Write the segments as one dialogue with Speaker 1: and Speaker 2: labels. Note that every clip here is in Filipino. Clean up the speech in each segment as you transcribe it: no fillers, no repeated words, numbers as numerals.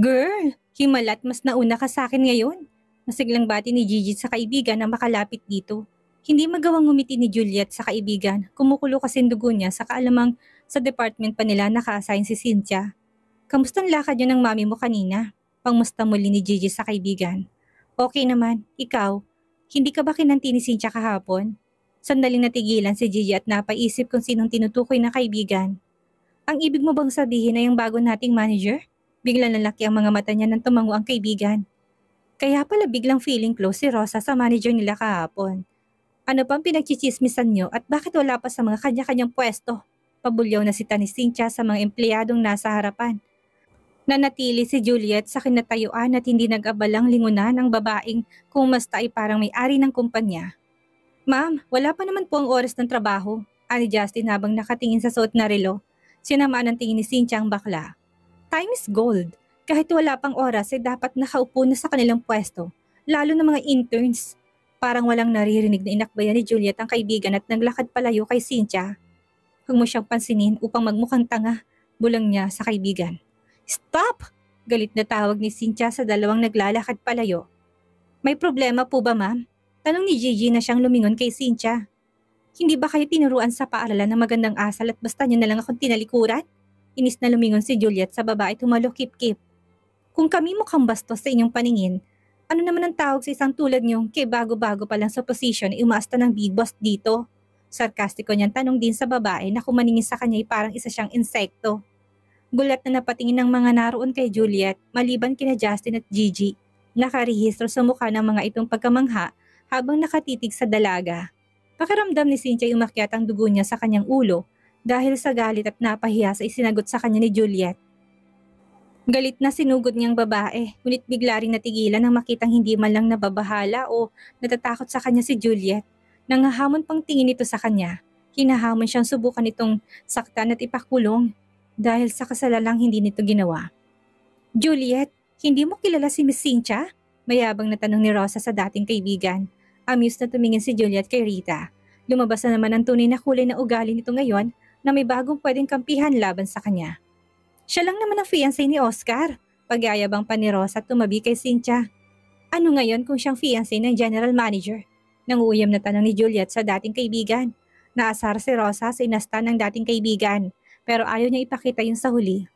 Speaker 1: Girl, himalat mas nauna ka sa akin ngayon. Masiglang bati ni Gigi sa kaibigan na makalapit dito. Hindi magawang ngumiti ni Juliet sa kaibigan. Kumukulo kasi ang dugo niya sa kaalamang sa department pa nila naka-assign si Cynthia. Kamusta ang lakad niyo ng mami mo kanina? Pangmusta muli ni Gigi sa kaibigan. Okay naman, ikaw. Hindi ka ba kinanti ni Cynthia kahapon? Sandaling natigilan si Gigi at napaisip kung sinong tinutukoy na kaibigan. Ang ibig mo bang sabihin ay yung bago nating manager? Bigla nalaki ang mga mata niya nang tumango ang kaibigan. Kaya pala biglang feeling close si Rosa sa manager nila kahapon. Ano pang pinagchichismisan niyo at bakit wala pa sa mga kanya-kanyang pwesto? Pabulyaw na si ni Cynthia sa mga empleyadong nasa harapan. Nanatili si Juliet sa kinatayuan at hindi nag-abalang lingunan ang babaeng kung masta ay parang may-ari ng kumpanya. Ma'am, wala pa naman po ang oras ng trabaho, ani Justin habang nakatingin sa suot na relo. Sinamaan ng tingin ni Cynthia ang bakla. Time is gold. Kahit wala pang oras ay dapat nakaupo na sa kanilang pwesto, lalo na mga interns. Parang walang naririnig na inakbayan ni Juliet ang kaibigan at naglakad palayo kay Cynthia. Huwag mo siyang pansinin upang magmukhang tanga, bulang niya sa kaibigan. Stop! Galit na tawag ni Cynthia sa dalawang naglalakad palayo. May problema po ba, ma'am? Tanong ni Gigi na siyang lumingon kay Cynthia. Hindi ba kayo tinuruan sa paaralan ng magandang asal at basta niyo na lang akong tinalikuran? Inis na lumingon si Juliet sa babae tumalo kip-kip. Kung kami mukhang bastos sa inyong paningin, ano naman ang tawag sa isang tulad niyong kay bago-bago pa lang sa posisyon ay umaasta ng big boss dito? Sarkastiko niyang tanong din sa babae na kumaningin sa kanya ay parang isa siyang insekto. Gulat na napatingin ng mga naroon kay Juliet maliban kina Justin at Gigi. Nakarehistro sa mukha ng mga itong pagkamangha habang nakatitig sa dalaga. Pakiramdam ni Cynthia ay umakyat ang dugo niya sa kanyang ulo dahil sa galit at napahiya sa isinagot sa kanya ni Juliet. Galit na sinugod niyang babae, ngunit bigla ring natigilan nang makitang hindi man lang nababahala o natatakot sa kanya si Juliet. Nangahamon pang tingin ito sa kanya. Hinahamon siyang subukan itong saktan at ipakulong dahil sa kasalalang hindi nito ginawa. Juliet, hindi mo kilala si Miss Cynthia? Mayabang na tanong ni Rosa sa dating kaibigan. Amused na tumingin si Juliet kay Rita. Lumabas na naman ang tunay na kulay na ugali nito ngayon na may bagong pwedeng kampihan laban sa kanya. Siya lang naman ang fiancé ni Oscar. Pagyayabang pa ni Rosa at tumabi kay Cynthia. Ano ngayon kung siyang fiancé ng general manager? Nanguuyam na tanong ni Juliet sa dating kaibigan. Naasar si Rosa sa inasta ng dating kaibigan, pero ayaw niya ipakita yun sa huli.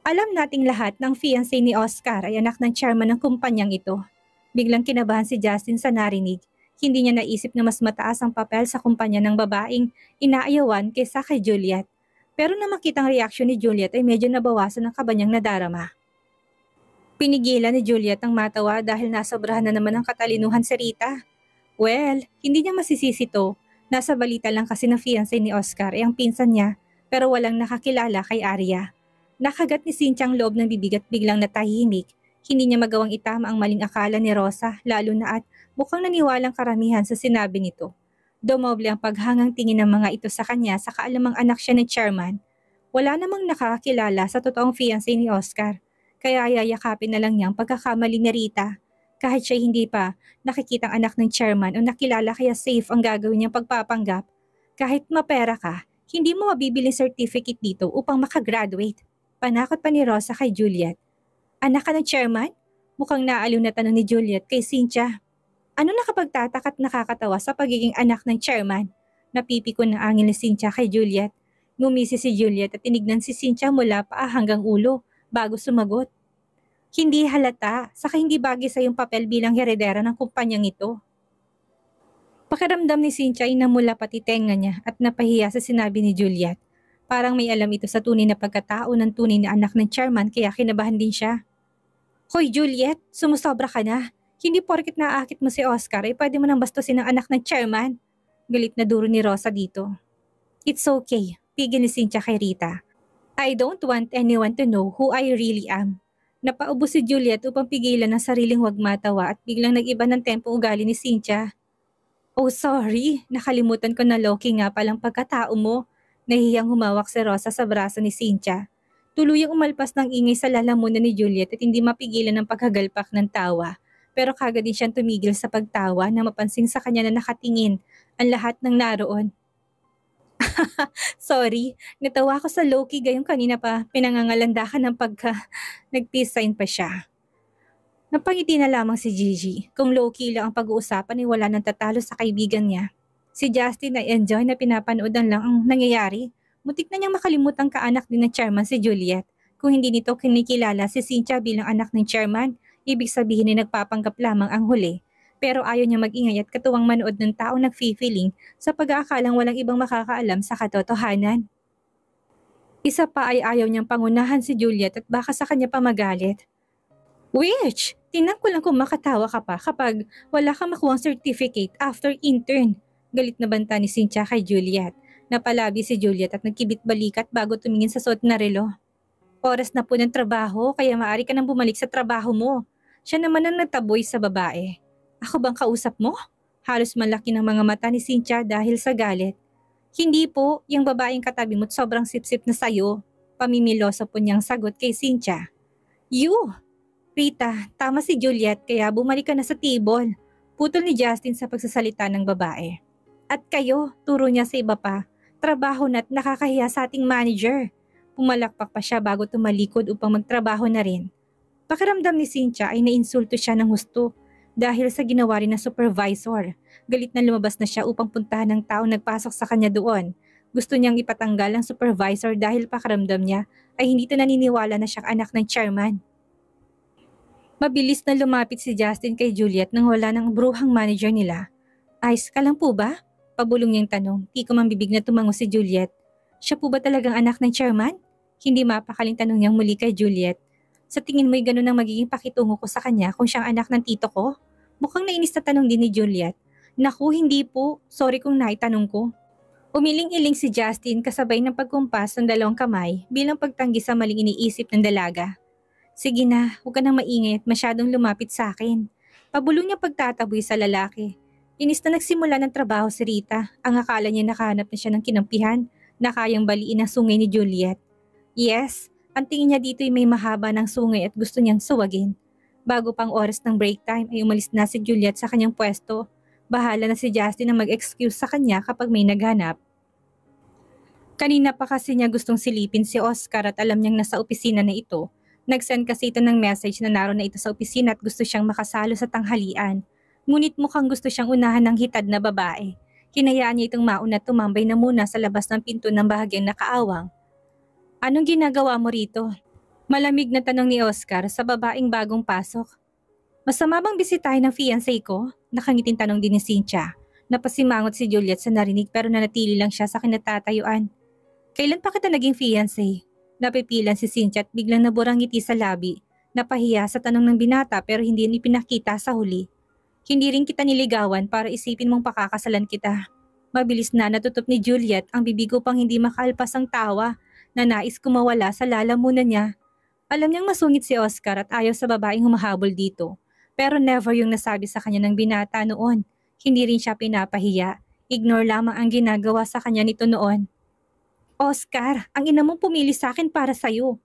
Speaker 1: Alam nating lahat ng fiancé ni Oscar ay anak ng chairman ng kumpanyang ito. Biglang kinabahan si Justin sa narinig. Hindi niya naisip na mas mataas ang papel sa kumpanya ng babaeng inaayawan kaysa kay Juliet. Pero na makitang reaksyon ni Juliet ay medyo nabawasan ang kaba niyang nadarama. Pinigilan ni Juliet ang matawa dahil nasobrahan na naman ang katalinuhan si Rita. Well, hindi niya masisisi to. Nasa balita lang kasi na fiancé ni Oscar ay ang pinsan niya pero walang nakakilala kay Arya. Nakagat ni Cynthia ang loob ng bibig at biglang natahimik. Hindi niya magawang itama ang maling akala ni Rosa lalo na at mukhang naniwalang karamihan sa sinabi nito. Dumoble ang paghangang tingin ng mga ito sa kanya sa kaalamang anak siya ni chairman. Wala namang nakakakilala sa totoong fiancé ni Oscar, kaya yayakapin na lang niyang pagkakamali ni Rita. Kahit siya hindi pa nakikitang anak ng chairman o nakilala kaya safe ang gagawin niyang pagpapanggap. Kahit mapera ka, hindi mo mabibili certificate dito upang makagraduate. Panakot pa ni Rosa kay Juliet. Anak ka ng chairman? Mukhang naaliw na tanong ni Juliet kay Cynthia. Ano nakapagtataka at nakakatawa sa pagiging anak ng chairman? Napipikon ng angin ni Cynthia kay Juliet. Ngumisi si Juliet at tinignan si Cynthia mula paa hanggang ulo bago sumagot. Hindi halata, saka hindi bagay sa yung papel bilang heredera ng kumpanyang ito. Pakiramdam ni Cynthia ay namula pati tenga niya at napahiya sa sinabi ni Juliet. Parang may alam ito sa tunay na pagkatao ng tunay na anak ng chairman kaya kinabahan din siya. Hoy Juliet, sumusobra ka na. Hindi porket naaakit mo si Oscar ay pwede mo nang bastusin ang anak ng chairman. Galit na duro ni Rosa dito. It's okay, pigil ni Cynthia kay Rita. I don't want anyone to know who I really am. Napaubo si Juliet upang pigilan ang sariling huwag matawa at biglang nag-iba ng tempo ugali ni Cynthia. Oh sorry, nakalimutan ko na Loki nga palang pagkatao mo. Nahihiyang humawak si Rosa sa braso ni Cynthia. Tuluyang umalpas ng ingay sa lalamunan ni Juliet at hindi mapigilan ng paghagalpak ng tawa. Pero kagad din siyang tumigil sa pagtawa na mapansing sa kanya na nakatingin ang lahat ng naroon. Sorry, natawa ko sa low-key gayong kanina pa pinangangalanda ka ng pagka nag-peace sign pa siya. Napangiti na lamang si Gigi. Kung low-key lang ang pag-uusapan ay wala nang tatalo sa kaibigan niya. Si Justin ay enjoy na pinapanood lang ang nangyayari. Mutik na niyang makalimutang kaanak din ng chairman si Juliet. Kung hindi nito kinikilala si Cynthia bilang anak ng chairman, ibig sabihin ay nagpapanggap lamang ang huli. Pero ayaw niya mag-ingay at katuwang manood ng taong nag-feeling sa pag-aakalang walang ibang makakaalam sa katotohanan. Isa pa ay ayaw niyang pangunahan si Juliet at baka sa kanya pa magalit. Which, tingnan ko lang kung makatawa ka pa kapag wala kang makuhang certificate after intern. Galit na banta ni Cynthia kay Juliet. Napalabi si Juliet at nagkibit balikat bago tumingin sa suot na relo. Oras na po ng trabaho kaya maaari ka nang bumalik sa trabaho mo. Siya naman ang nagtaboy sa babae. Ako bang kausap mo? Halos malaki ng mga mata ni Cynthia dahil sa galit. Hindi po, yung babaeng katabi mo't sobrang sip-sip na sayo. Pamimiloso po niyang sagot kay Cynthia. You! Rita, tama si Juliet kaya bumalik ka na sa table. Putol ni Justin sa pagsasalita ng babae. At kayo, turo niya sa iba pa, trabaho na't nakakahiya sa ating manager. Pumalakpak pa siya bago tumalikod upang magtrabaho na rin. Pakiramdam ni Cynthia ay nainsulto siya ng husto dahil sa ginawa rin ng supervisor. Galit na lumabas na siya upang puntahan ng taong nagpasok sa kanya doon. Gusto niyang ipatanggal ang supervisor dahil pakiramdam niya ay hindi ito naniniwala na siyang anak ng chairman. Mabilis na lumapit si Justin kay Juliet nang wala ng bruhang manager nila. Ayos ka lang po ba? Pabulong niyang tanong. Di ko mambibig na tumango si Juliet. Siya po ba talagang anak ng chairman? Hindi mapakaling tanong niyang muli kay Juliet. Sa tingin mo'y ganun ang magiging pakitungo ko sa kanya kung siyang anak ng tito ko? Mukhang nainis na tanong din ni Juliet. Naku, hindi po. Sorry kung naitanong ko. Umiling-iling si Justin kasabay ng pagkumpas ng dalawang kamay bilang pagtanggi sa maling iniisip ng dalaga. Sige na, huwag ka nang maingay at masyadong lumapit sa akin. Pabulong niya pagtataboy sa lalaki. Inis na nagsimula ng trabaho si Rita. Ang akala niya nakahanap na siya ng kinampihan na kayang baliin ang sungay ni Juliet. Yes, ang tingin niya dito ay may mahaba ng sungay at gusto niyang suwagin. Bago pang oras ng break time ay umalis na si Juliet sa kanyang pwesto. Bahala na si Justin na mag-excuse sa kanya kapag may naghanap. Kanina pa kasi niya gustong silipin si Oscar at alam niyang nasa opisina na ito. Nag-send kasi ito ng message na naroon na ito sa opisina at gusto siyang makasalo sa tanghalian. Ngunit mukhang gusto siyang unahan ng hitad na babae. Hinayaan niya itong mauna tumambay na muna sa labas ng pinto ng bahagyang nakaawang. Anong ginagawa mo rito? Malamig na tanong ni Oscar sa babaeng bagong pasok. Masama bang bisitahin ng fiancé ko? Nakangiting tanong din ni Cynthia. Napasimangot si Juliet sa narinig pero nanatili lang siya sa kinatatayuan. Kailan pa kita naging fiancé? Napipilan si Cynthia at biglang naburang ngiti sa labi. Napahiya sa tanong ng binata pero hindi ipinakita sa huli. Hindi rin kita niligawan para isipin mong pakakasalan kita. Mabilis na natutup ni Juliet ang bibig upang hindi makalpas ang tawa na nais kumawala sa lalamunan niya. Alam niyang masungit si Oscar at ayaw sa babaeng humahabol dito. Pero never yung nasabi sa kanya ng binata noon. Hindi rin siya pinapahiya. Ignore lamang ang ginagawa sa kanya nito noon. Oscar, ang ina mong pumili sa akin para sa'yo.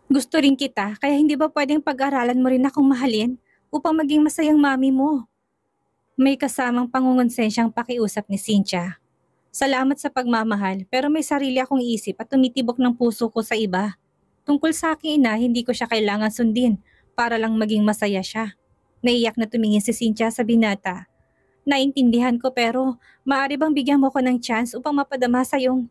Speaker 1: Gusto rin kita, kaya hindi ba pwedeng pag-aralan mo rin akong mahalin upang maging masayang mami mo? May kasamang pangungonsensyang pakiusap ni Cynthia. Salamat sa pagmamahal, pero may sarili akong isip at tumitibok ng puso ko sa iba. Tungkol sa aking ina, hindi ko siya kailangan sundin para lang maging masaya siya. Naiyak na tumingin si Cynthia sa binata. Naintindihan ko pero maaari bang bigyan mo ko ng chance upang mapadama sa iyong...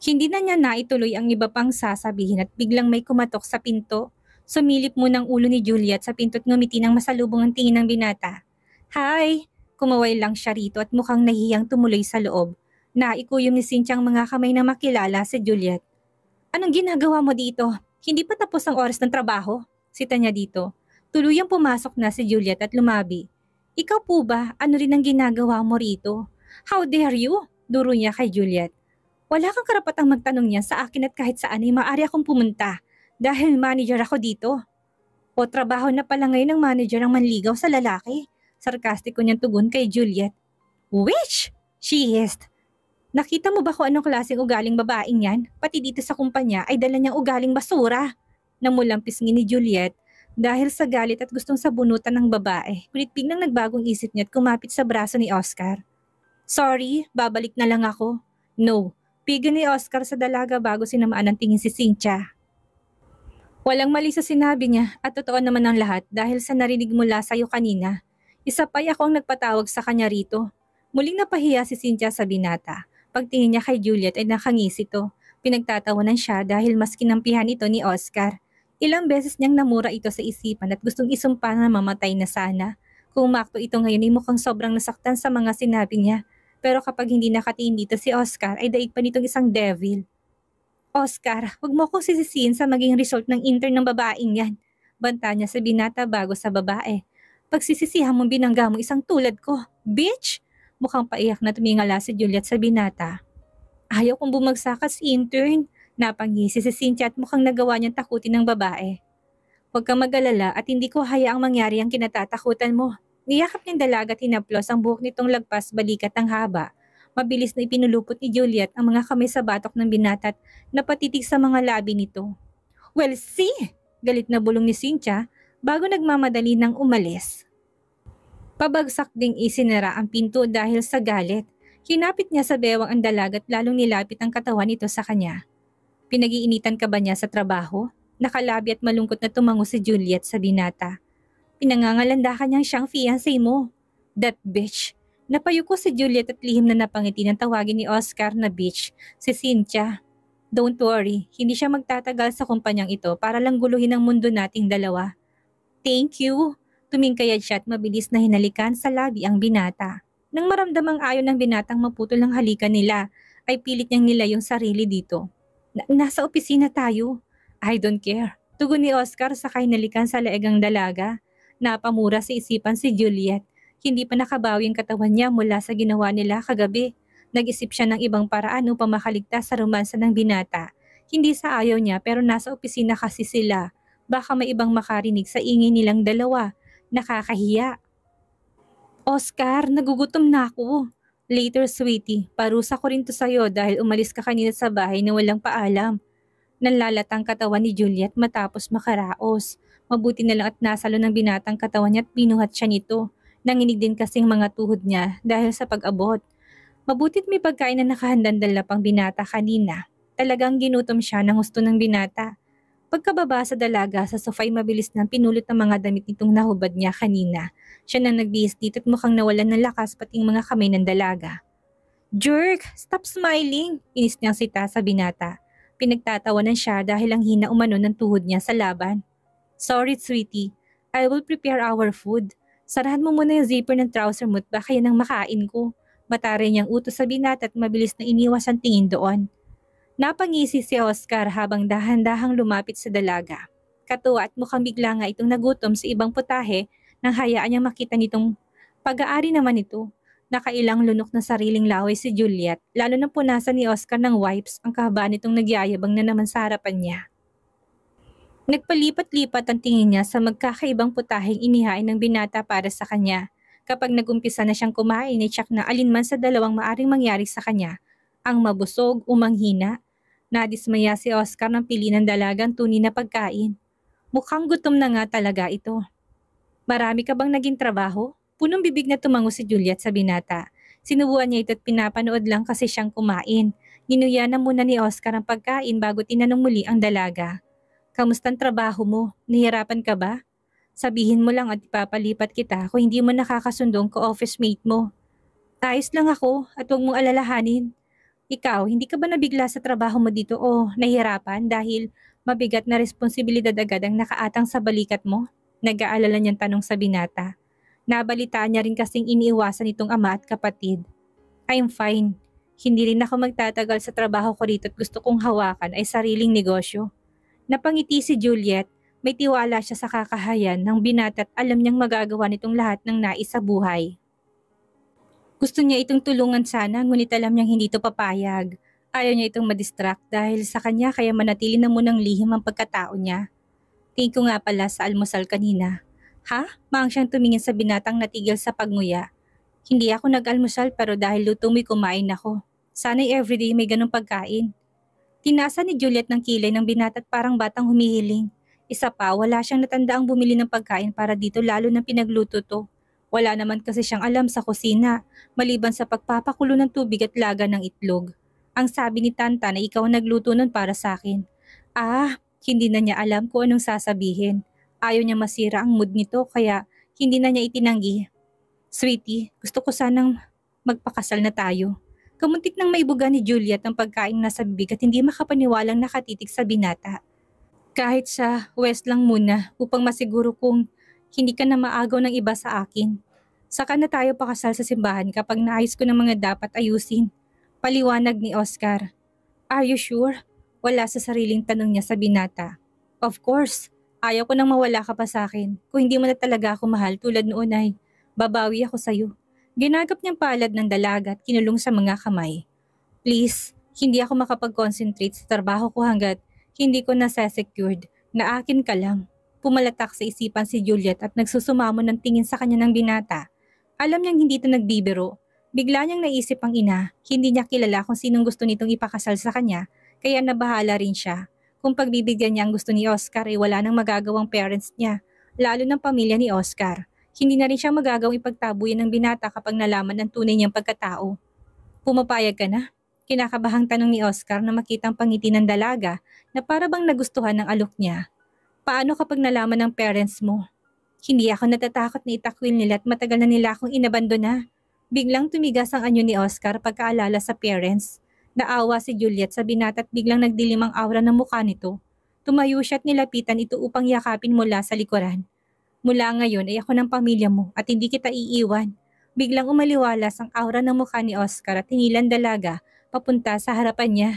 Speaker 1: Hindi na niya naituloy ang iba pang sasabihin at biglang may kumatok sa pinto. Sumilip muna ang ulo ni Juliet sa pinto at ngumiti ng masalubong ang tingin ng binata. Hi! Kumaway lang siya rito at mukhang nahihiyang tumuloy sa loob. Naikuyom ni Cynthia ang mga kamay na makilala si Juliet. Anong ginagawa mo dito? Hindi pa tapos ang oras ng trabaho? Sita niya dito. Tuluyang pumasok na si Juliet at lumabi. Ikaw po ba? Ano rin ang ginagawa mo rito? How dare you? Duro niya kay Juliet. Wala kang karapatang magtanong niyan sa akin at kahit saan ay maaari akong pumunta dahil manager ako dito. O trabaho na pala ngayon ng manager ang manligaw sa lalaki. Sarkastiko niyang tugon kay Juliet. Which? She hissed. Nakita mo ba kung anong klaseng ugaling babaeng yan? Pati dito sa kumpanya ay dala niyang ugaling basura. Namulang pisngi ni Juliet dahil sa galit at gustong sabunutan ng babae. Ngunit biglang nagbagong isip niya at kumapit sa braso ni Oscar. Sorry, babalik na lang ako. No. Pigil ni Oscar sa dalaga bago sinamaan ng tingin si Cynthia. Walang mali sa sinabi niya at totoo naman ang lahat dahil sa narinig mula sa'yo kanina. Isa pa ako ang nagpatawag sa kanya rito. Muling napahiya si Cynthia sa binata. Pagtingin niya kay Juliet ay nakangisi ito. Pinagtatawanan siya dahil mas kinampihan ito ni Oscar. Ilang beses niyang namura ito sa isipan at gustong isumpa na mamatay na sana. Kung umakto ito ngayon ay mukhang sobrang nasaktan sa mga sinabi niya. Pero kapag hindi nakatingin dito si Oscar ay daig pa nitong isang devil. Oscar, huwag mo akong sisisihin sa maging result ng intern ng babaeng yan. Banta niya sa binata bago sa babae. Pagsisisihan mong binangga mo isang tulad ko. Bitch! Mukhang paiyak na tumingala si Juliet sa binata. Ayaw kong bumagsak sa intern. Napangisi si Cynthia at mukhang nagawa niyang takutin ng babae. Huwag kang mag-alala at hindi ko hayaang mangyari ang kinatatakutan mo. Niyakap niyang dalaga at hinaplos ang buhok nitong lagpas balikat ng haba. Mabilis na ipinulupot ni Juliet ang mga kamay sa batok ng binata at napatitig sa mga labi nito. Well, see! Galit na bulong ni Cynthia bago nagmamadali ng umalis. Pabagsak ding isinara ang pinto dahil sa galit. Hinapit niya sa bewang ang dalaga at lalong nilapit ang katawan nito sa kanya. Pinag-iinitan ka ba niya sa trabaho? Nakalabi at malungkot na tumango si Juliet sa binata. Pinangangalandakan niyang siyang fiancé mo. That bitch! Napayuko si Juliet at lihim na napangiti ng tawagin ni Oscar na bitch, si Cynthia. Don't worry, hindi siya magtatagal sa kumpanyang ito para lang guluhin ang mundo nating dalawa. Thank you! Tumingkayad siya at mabilis na hinalikan sa labi ang binata. Nang maramdamang ayaw ng binatang maputol ang halikan nila, ay pilit niyang nilayong sarili dito. Nasa opisina tayo. I don't care. Tugon ni Oscar sa hinalikan sa leegang dalaga. Napamura sa isipan si Juliet. Hindi pa nakabawi ang katawan niya mula sa ginawa nila kagabi. Nag-isip siya ng ibang paraan upang makaligtas sa romansa ng binata. Hindi sa ayaw niya pero nasa opisina kasi sila. Baka may ibang makarinig sa ingay nilang dalawa. Nakakahiya. Oscar, nagugutom na ako. Later, sweetie, parusa ko rin to sa'yo dahil umalis ka kanina sa bahay na walang paalam. Nanlalatang katawan ni Juliet matapos makaraos. Mabuti na lang at nasalo ng binatang katawan niya at binuhat siya nito. Nanginig din kasing mga tuhod niya dahil sa pag-abot. Mabutit may pagkain na nakahandang dala pang binata kanina. Talagang ginutom siya ng gusto ng binata. Pagkababa sa dalaga sa sofa ay mabilis nang pinulot ng mga damit nitong nahubad niya kanina. Siya nang nagbihis dito at mukhang nawalan ng lakas pating mga kamay ng dalaga. Jerk! Stop smiling! Inis niyang sita sa binata. Pinagtatawanan siya dahil ang hina umano ng tuhod niya sa laban. Sorry, sweetie. I will prepare our food. Sarahan mo muna yung zipper ng trouser mo at baka yan ang makain ko. Matari niyang utos sa binata at mabilis na iniwas ang tingin doon. Napangisi si Oscar habang dahan-dahang lumapit sa dalaga. Katuwa at mukhang bigla nga itong nagutom sa ibang putahe nang hayaan niyang makita nitong pag-aari naman ito. Nakailang lunok na sariling laway si Juliet, lalo na punasan ni Oscar ng wipes ang kahabaan nitong nagyayabang na naman sa harapan niya. Nagpalipat-lipat ang tingin niya sa magkakaibang putaheng inihain ng binata para sa kanya. Kapag nagumpisa na siyang kumain, ay tsak na alinman sa dalawang maaring mangyari sa kanya. Ang mabusog o manghina. Nadismaya si Oscar ng pili ng dalagang tunay na pagkain. Mukhang gutom na nga talaga ito. Marami ka bang naging trabaho? Punong bibig na tumango si Juliet sa binata. Sinubuan niya ito at pinapanood lang kasi siyang kumain. Ninuya na muna ni Oscar ang pagkain bago tinanong muli ang dalaga. Kamustang trabaho mo? Nahirapan ka ba? Sabihin mo lang at ipapalipat kita kung hindi mo nakakasundong ka-office mate mo. Ayos lang ako at huwag mong alalahanin. Ikaw, hindi ka ba nabigla sa trabaho mo dito o nahihirapan dahil mabigat na responsibilidad agad ang nakaatang sa balikat mo? Nag-aalala niyang tanong sa binata. Nabalitaan niya rin kasing iniiwasan itong ama at kapatid. I'm fine. Hindi rin ako magtatagal sa trabaho ko rito at gusto kong hawakan ay sariling negosyo. Napangiti si Juliet, may tiwala siya sa kakahayan ng binata at alam niyang magagawa nitong lahat ng nais sa buhay. Gusto niya itong tulungan sana ngunit alam niyang hindi ito papayag. Ayaw niya itong madistract dahil sa kanya kaya manatili na munang lihim ang pagkatao niya. Tingin ko nga pala sa almusal kanina. Ha? Maang siyang tumingin sa binatang natigil sa pagnguya. Hindi ako nag-almusal pero dahil luto mo'y kumain ako. Sana'y everyday may ganong pagkain. Tinasa ni Juliet ng kilay ng binata at parang batang humihiling. Isa pa, wala siyang natandaang bumili ng pagkain para dito lalo na pinagluto to. Wala naman kasi siyang alam sa kusina, maliban sa pagpapakulo ng tubig at laga ng itlog. Ang sabi ni Tanta na ikaw ang nagluto nun para sa akin. Ah, hindi na niya alam kung anong sasabihin. Ayaw niya masira ang mood nito kaya hindi na niya itinanggi. Sweetie, gusto ko sanang magpakasal na tayo. Kamuntik nang maibuga ni Juliet ang pagkain nasa bibig at hindi makapaniwalang nakatitig sa binata. Kahit sa West lang muna upang masiguro kung hindi ka na maagaw ng iba sa akin. Saka na tayo pakasal sa simbahan kapag naayos ko ng mga dapat ayusin. Paliwanag ni Oscar. Are you sure? Wala sa sariling tanong niya sa binata. Of course. Ayaw ko nang mawala ka pa sa akin. Kung hindi mo na talaga ako mahal tulad noon ay babawi ako sa'yo. Ginagap niyang palad ng dalaga at kinulong sa mga kamay. Please, hindi ako makapag-concentrate sa trabaho ko hanggat hindi ko nasa-secured na akin ka lang. Pumalatak sa isipan si Juliet at nagsusumamo ng tingin sa kanya ng binata. Alam niyang hindi ito nagbibiro. Bigla niyang naisip ang ina, hindi niya kilala kung sinong gusto nitong ipakasal sa kanya, kaya nabahala rin siya. Kung pagbibigyan niya ang gusto ni Oscar ay wala nang magagawang parents niya, lalo ng pamilya ni Oscar. Hindi na rin siya magagawang ipagtabuyan ng binata kapag nalaman ang tunay niyang pagkatao. Pumapayag ka na? Kinakabahang tanong ni Oscar na makitang pangiti ng dalaga na para bang nagustuhan ng alok niya. Paano kapag nalaman ng parents mo? Hindi ako natatakot na itakwil nila at matagal na nila akong inabandona. Biglang tumigas ang anyo ni Oscar pagkaalala sa parents. Naawa si Juliet sa binata at biglang nagdilim ang aura ng mukha nito. Tumayo siya at nilapitan ito upang yakapin mula sa likuran. Mula ngayon ay ako ng pamilya mo at hindi kita iiwan. Biglang umaliwalas ang aura ng mukha ni Oscar at hinilan dalaga papunta sa harapan niya.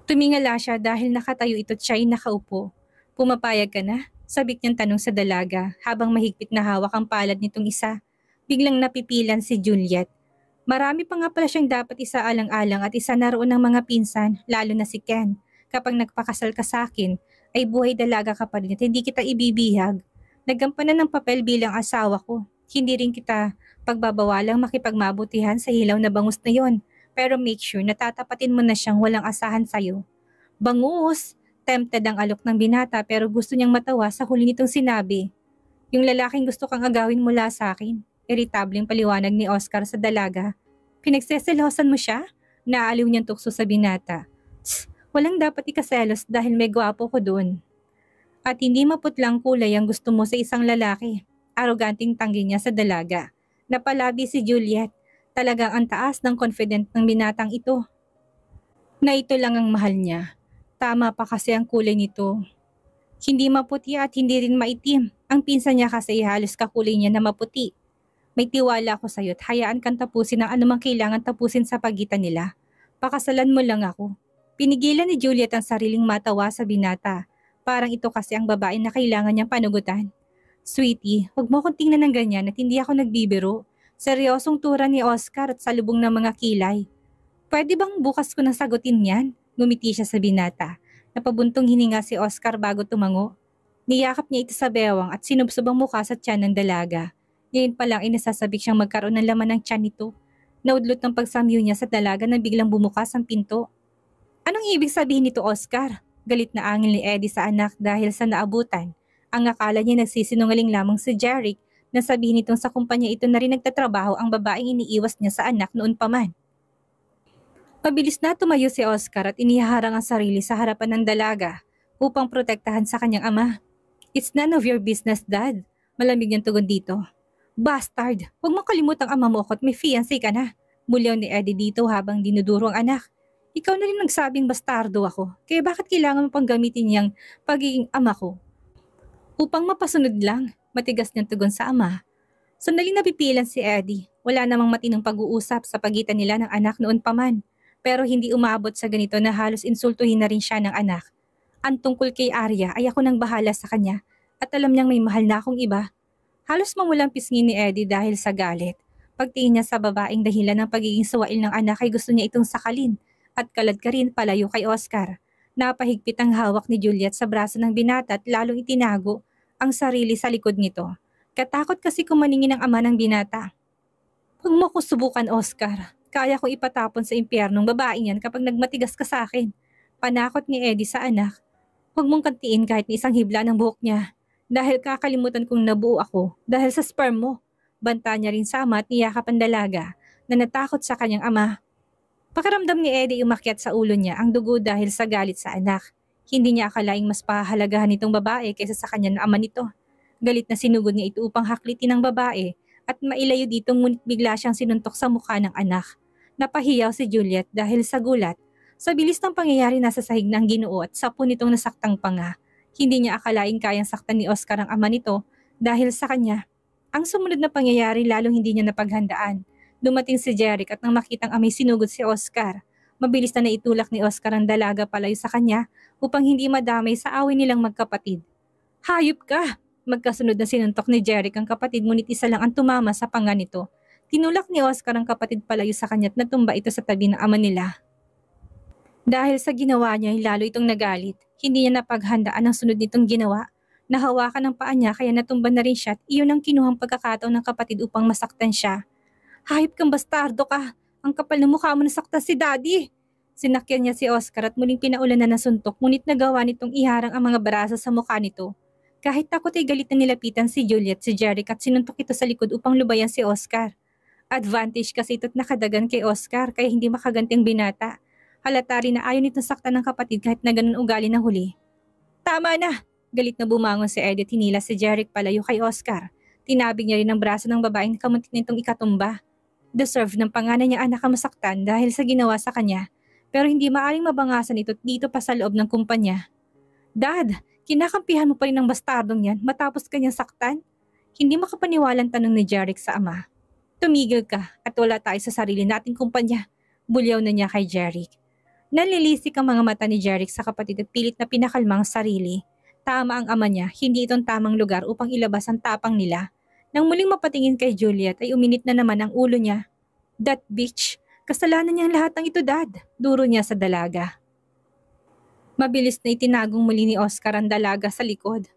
Speaker 1: Tumingala siya dahil nakatayo ito at siya'y nakaupo. Pumapayag ka na? Sabik niyang tanong sa dalaga habang mahigpit na hawak ang palad nitong isa. Biglang napipilan si Juliet. Marami pa nga pala siyang dapat isaalang-alang at isa na roon ng mga pinsan, lalo na si Ken. Kapag nagpakasal ka sa akin, ay buhay dalaga ka pa rin at hindi kita ibibihag. Nagampanan ng papel bilang asawa ko. Hindi rin kita pagbabawalang makipagmabutihan sa hilaw na bangus na yon. Pero make sure na tatapatin mo na siyang walang asahan sa'yo. Bangus! Tempted ang alok ng binata pero gusto niyang matawa sa huli nitong sinabi. Yung lalaking gusto kang agawin mula sa akin. Iritableng paliwanag ni Oscar sa dalaga. Pinagseselosan mo siya? Naaliw niyang tukso sa binata. Tss, walang dapat ikaselos dahil may gwapo ko doon. At hindi maputlang kulay ang gusto mo sa isang lalaki. Aroganting tanggi niya sa dalaga. Napalabi si Juliet. Talagang ang taas ng confident ng binatang ito. Na ito lang ang mahal niya. Tama pa kasi ang kulay nito. Hindi maputi at hindi rin maitim. Ang pinsan niya kasi halos kakulay niya na maputi. May tiwala ako sa'yo at hayaan kang tapusin ang anumang kailangan tapusin sa pagitan nila. Pakasalan mo lang ako. Pinigilan ni Juliet ang sariling matawa sa binata. Parang ito kasi ang babae na kailangan niyang panugutan. Sweetie, huwag mo akong tingnan ng ganyan at hindi ako nagbibiro. Seryosong tura ni Oscar at salubong ng mga kilay. Pwede bang bukas ko nang sagutin yan? Ngumiti siya sa binata. Napabuntong hininga si Oscar bago tumango. Niyakap niya ito sa bewang at sinubsob ang mukha sa tiyan ng dalaga. Ngayon pa lang ay nasasabik siyang magkaroon ng laman ng tiyan nito. Naudlot ng pagsamyo niya sa dalaga nang biglang bumukas ang pinto. Anong ibig sabihin nito, Oscar? Galit na angil ni Eddie sa anak dahil sa naabutan. Ang akala niya nagsisinungaling lamang si Jeric na sabihin nitong sa kumpanya ito na rin nagtatrabaho ang babaeng iniiwas niya sa anak noon pa man. Mabilis na tumayo si Oscar at inihaharang ang sarili sa harapan ng dalaga upang protektahan sa kanyang ama. It's none of your business, Dad. Malamig niyang tugon dito. Bastard! Huwag mo kalimutang ama mo ako at may fiancé ka na. Mulyaw ni Eddie dito habang dinuduro ang anak. Ikaw na rin nagsabing bastardo ako, kaya bakit kailangan mo pang gamitin niyang pagiging ama ko? Upang mapasunod lang, matigas niyang tugon sa ama. Sandaling napipilan si Eddie. Wala namang matinong pag-uusap sa pagitan nila ng anak noon pa man. Pero hindi umabot sa ganito na halos insultuhin na rin siya ng anak. Ang tungkol kay Arya ay ako nang bahala sa kanya at alam niyang may mahal na akong iba. Halos mamulang pisngi ni Eddie dahil sa galit. Pagtingin niya sa babaeng dahilan ng pagiging suwail ng anak ay gusto niya itong sakalin at kalad ka rin palayo kay Oscar. Napahigpit ang hawak ni Juliet sa braso ng binata at lalong itinago ang sarili sa likod nito. Katakot kasi kumaningin ang ama ng binata. Huwag mo ko subukan, Oscar. Kaya kong ipatapon sa impyernong babaeng yan kapag nagmatigas ka sa akin. Panakot ni Eddie sa anak. Huwag mong kantiin kahit ni isang hibla ng buhok niya. Dahil kakalimutan kong nabuo ako dahil sa sperm mo. Banta niya rin sa ama at niyakap ang dalaga na natakot sa kanyang ama. Pakiramdam ni Eddie umakyat sa ulo niya ang dugo dahil sa galit sa anak. Hindi niya akalaing mas pahalagahan nitong babae kaysa sa kanya na ama nito. Galit na sinugod niya ito upang haklitin ng babae at mailayo dito ngunit bigla siyang sinuntok sa mukha ng anak. Napahiyaw si Juliet dahil sa gulat. Sa bilis ng pangyayari nasa sahig ng Ginoo at sapo nitong nasaktang panga. Hindi niya akalaing kayang saktan ni Oscar ang ama nito dahil sa kanya. Ang sumunod na pangyayari lalong hindi niya napaghandaan. Dumating si Jeric at nang makitang amay sinugod si Oscar. Mabilis na naitulak ni Oscar ang dalaga palayo sa kanya upang hindi madamay sa away nilang magkapatid. Hayop ka! Magkasunod na sinuntok ni Jeric ang kapatid ngunit isa lang ang tumama sa panga nito. Tinulak ni Oscar ang kapatid palayo sa kanya at natumba ito sa tabi ng ama nila. Dahil sa ginawa niya ay lalo itong nagalit. Hindi niya napaghandaan ang sunod nitong ginawa. Nahawakan ng paa niya kaya natumba na rin siya at iyon ang kinuhang pagkakataon ng kapatid upang masaktan siya. Hayop kang bastardo ka! Ang kapal ng mukha mo nasaktan si Daddy! Sinakyan niya si Oscar at muling pinaulan na ng suntok ngunit nagawa nitong iharang ang mga braso sa mukha nito. Kahit takot ay galit na nilapitan si Juliet si Jeric at sinuntok ito sa likod upang lubayan si Oscar. Advantage kasi ito't nakadagan kay Oscar kaya hindi makaganting binata. Halata rin na ayaw nitong saktan ng kapatid kahit na ganun ugali ng huli. Tama na! Galit na bumangon si Eddie at hinila si Jeric palayo kay Oscar. Tinabig niya rin ang braso ng babaeng kamuntik nitong ikatumba. Deserve ng panganay niya anak ang masaktan dahil sa ginawa sa kanya. Pero hindi maaring mabangasan ito dito pa sa loob ng kumpanya. Dad, kinakampihan mo pa rin ang bastardong yan matapos kanyang saktan? Hindi makapaniwalang tanong ni Jeric sa ama. Tumigil ka at wala tayo sa sarili nating kumpanya. Bulyaw na niya kay Jeric. Nanlilisik ang mga mata ni Jeric sa kapatid at pilit na pinakalmang sarili. Tama ang ama niya, hindi itong tamang lugar upang ilabas ang tapang nila. Nang muling mapatingin kay Juliet ay uminit na naman ang ulo niya. That bitch! Kasalanan niya ang lahat ng ito, Dad. Duro niya sa dalaga. Mabilis na itinagong muli ni Oscar ang dalaga sa likod.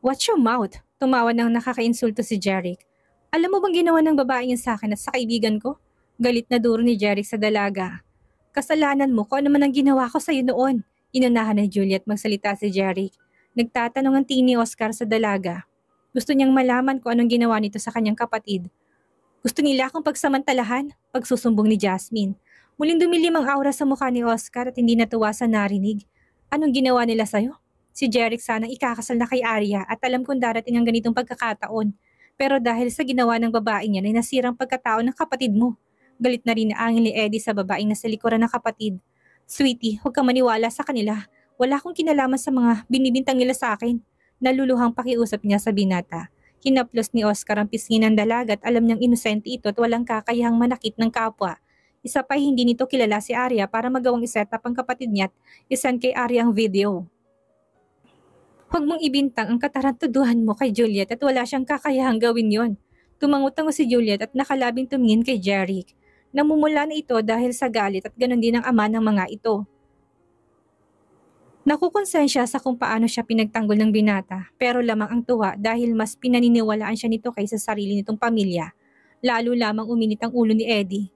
Speaker 1: Watch your mouth! Tumawa ng nakakainsulto si Jeric. Alam mo bang ginawa ng babae niya sa akin at sa kaibigan ko? Galit na duro ni Jeric sa dalaga. Kasalanan mo kung ano man ang ginawa ko sa iyo noon. Inunahan ni Juliet magsalita si Jeric. Nagtatanong ang tingin ni Oscar sa dalaga. Gusto niyang malaman kung anong ginawa nito sa kanyang kapatid. Gusto nila akong pagsamantalahan, pagsusumbong ni Jasmine. Muling dumilim ang aura sa mukha ni Oscar at hindi natuwa sa narinig. Anong ginawa nila sa'yo? Si Jeric sanang ikakasal na kay Arya at alam kong darating ang ganitong pagkakataon. Pero dahil sa ginawa ng babae niya ay nasirang pagkatao ng kapatid mo. Galit na rin na angin ni Eddie sa babaeng nasa likuran ng kapatid. Sweetie, huwag kang maniwala sa kanila. Wala akong kinalaman sa mga binibintang nila sa akin. Naluluhang pakiusap niya sa binata. Hinaplos ni Oscar ang pisngi ng dalaga at alam niyang inosente ito at walang kakayahang manakit ng kapwa. Isa pa hindi nito kilala si Arya para magawang iset up ang kapatid niya at isend kay Arya ang video. Huwag mong ibintang ang katarantaduhan mo kay Juliet at wala siyang kakayahang gawin yon. Tumangutango si Juliet at nakalabing tumingin kay Jeric. Namumula na ito dahil sa galit at ganon din ang ama ng mga ito. Nakukonsensya sa kung paano siya pinagtanggol ng binata pero lamang ang tuwa dahil mas pinaniniwalaan siya nito kaysa sarili nitong pamilya. Lalo lamang uminit ang ulo ni Eddie.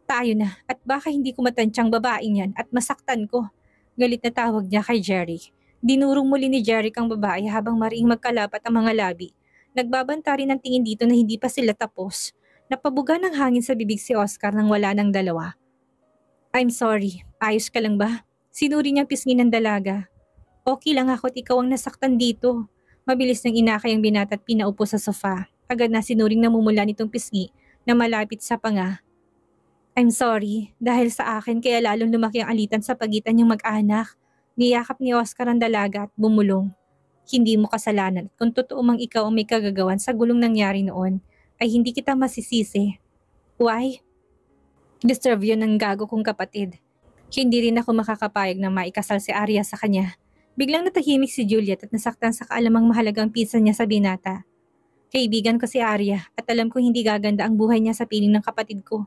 Speaker 1: Tayo na at baka hindi ko matansyang babaeng yan at masaktan ko. Galit na tawag niya kay Jeric. Dinurong muli ni Jeric ang babae habang mariing magkalapat ang mga labi. Nagbabanta rin ang tingin dito na hindi pa sila tapos. Napabuga ng hangin sa bibig si Oscar nang wala ng dalawa. I'm sorry, ayos ka lang ba? Sinuri niyang pisngi ng dalaga. Okay lang ako at ikaw ang nasaktan dito. Mabilis nang inakay ang binata at pinaupo sa sofa. Agad na sinuring namumula nitong pisngi na malapit sa panga. I'm sorry, dahil sa akin kaya lalong lumaki ang alitan sa pagitan niyong mag-anak. Niyakap ni Oscar ang dalaga at bumulong. Hindi mo kasalanan at kung totoo mang ikaw ang may kagagawan sa gulong nangyari noon, ay hindi kita masisisi. Why? Deserve yun ng gago kong kapatid. Hindi rin ako makakapayag na maikasal si Arya sa kanya. Biglang natahimik si Juliet at nasaktan sa kaalamang mahalagang pinsan niya sa binata. Kaibigan ko si Arya at alam kong hindi gaganda ang buhay niya sa piling ng kapatid ko.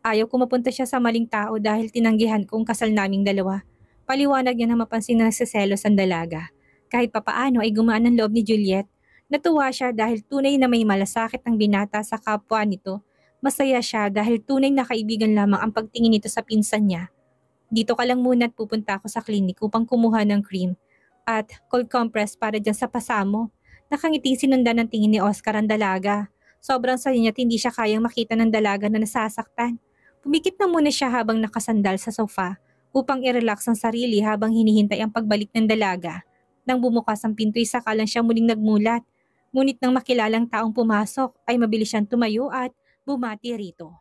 Speaker 1: Ayaw ko mapunta siya sa maling tao dahil tinanggihan ko ang kasal naming dalawa. Paliwanag niya na mapansin na nagsiselos ang dalaga. Kahit papaano ay gumaan ang loob ni Juliet. Natuwa siya dahil tunay na may malasakit ang binata sa kapwa nito. Masaya siya dahil tunay na kaibigan lamang ang pagtingin nito sa pinsan niya. Dito ka lang muna at pupunta ako sa klinik upang kumuha ng cream at cold compress para dyan sa pasa mo. Nakangiting sinundan ng tingin ni Oscar ang dalaga. Sobrang saya niya at hindi siya kayang makita ng dalaga na nasasaktan. Pumikit na muna siya habang nakasandal sa sofa upang i-relax ang sarili habang hinihintay ang pagbalik ng dalaga. Nang bumukas ang pinto, saka lang siya muling nagmulat. Ngunit nang makilalang taong pumasok ay mabilis siyang tumayo at bumati rito.